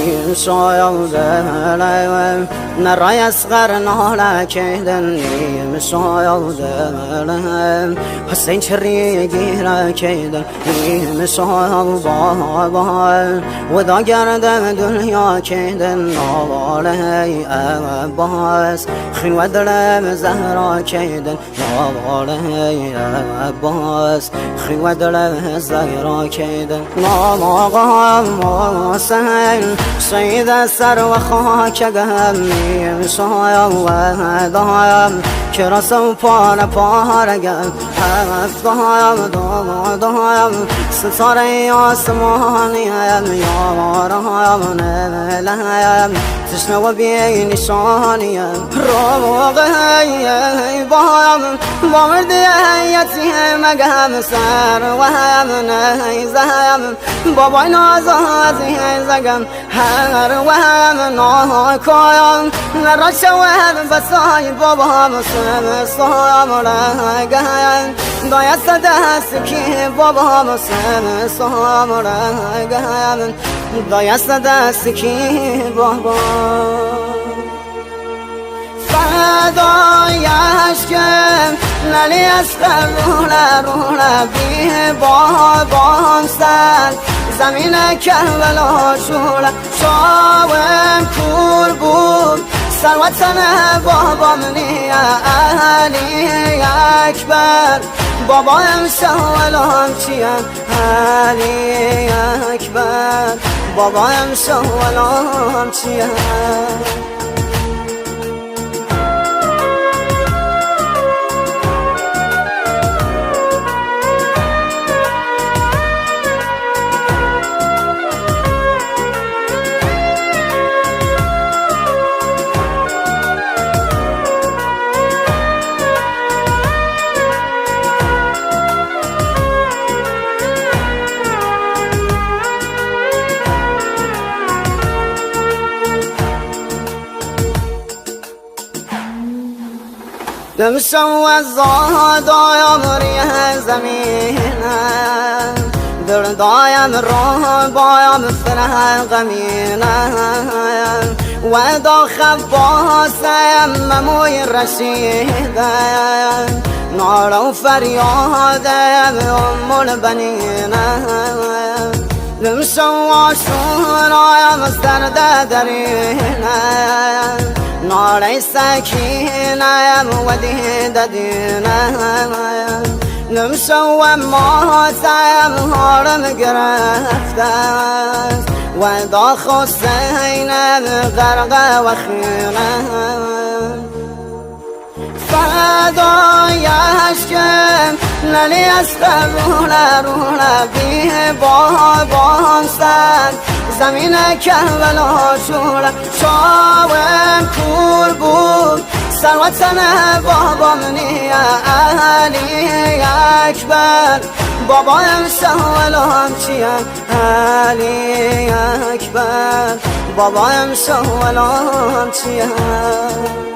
نیم شایاده نرای اصغر ناله کهدن نیم شایاده حسین چری گیره کهدن نیم شایاده و دا گردم دنیا کهدن نواله عباس خین و دلم زهرا کهدن نواله عباس خین و دلم زهرا کهدن نواله حسین سید سر و خاک گم شایم و دایم که رسم پاره گم هفتایم دایم ستاره آسمانیم یارایم نملیم تشنه و بی نشانیم روغی بایم با مردی یتیم گم سر و هم نیزم بابای نازازی زگم هر و هم ناکایم نرا شود بسای بابا مسلم سایم رگم دایست دست کی بابا مسلم سایم رگم دایست دست کی بابا فدای عشقم نلی اسقر روله بی بابام سر زمین کربلا شوله شاوم کور بود سروتن بابام نیا علی اکبر بابایم شوالام چیم علی اکبر بابایم شوالام چیم دمشم و زادایم ریه زمینم دردایم راه بایم فرح غمینم و داخل باسم مموی رشیدم نار و فریادم ام البنینم دمشم و شورایم سرد درینم نار سکینم و دیدینم نمشم و ماتم هارم گرفتم و دا حسینم غرق و خینم فدای عشقم نلی اسقر روله بی بابام سر زمین کربلا شوله شاوم کور بود سروتن بابام نیا علی اکبر بابایم شوالام چیم علی اکبر بابایم شوالام چیم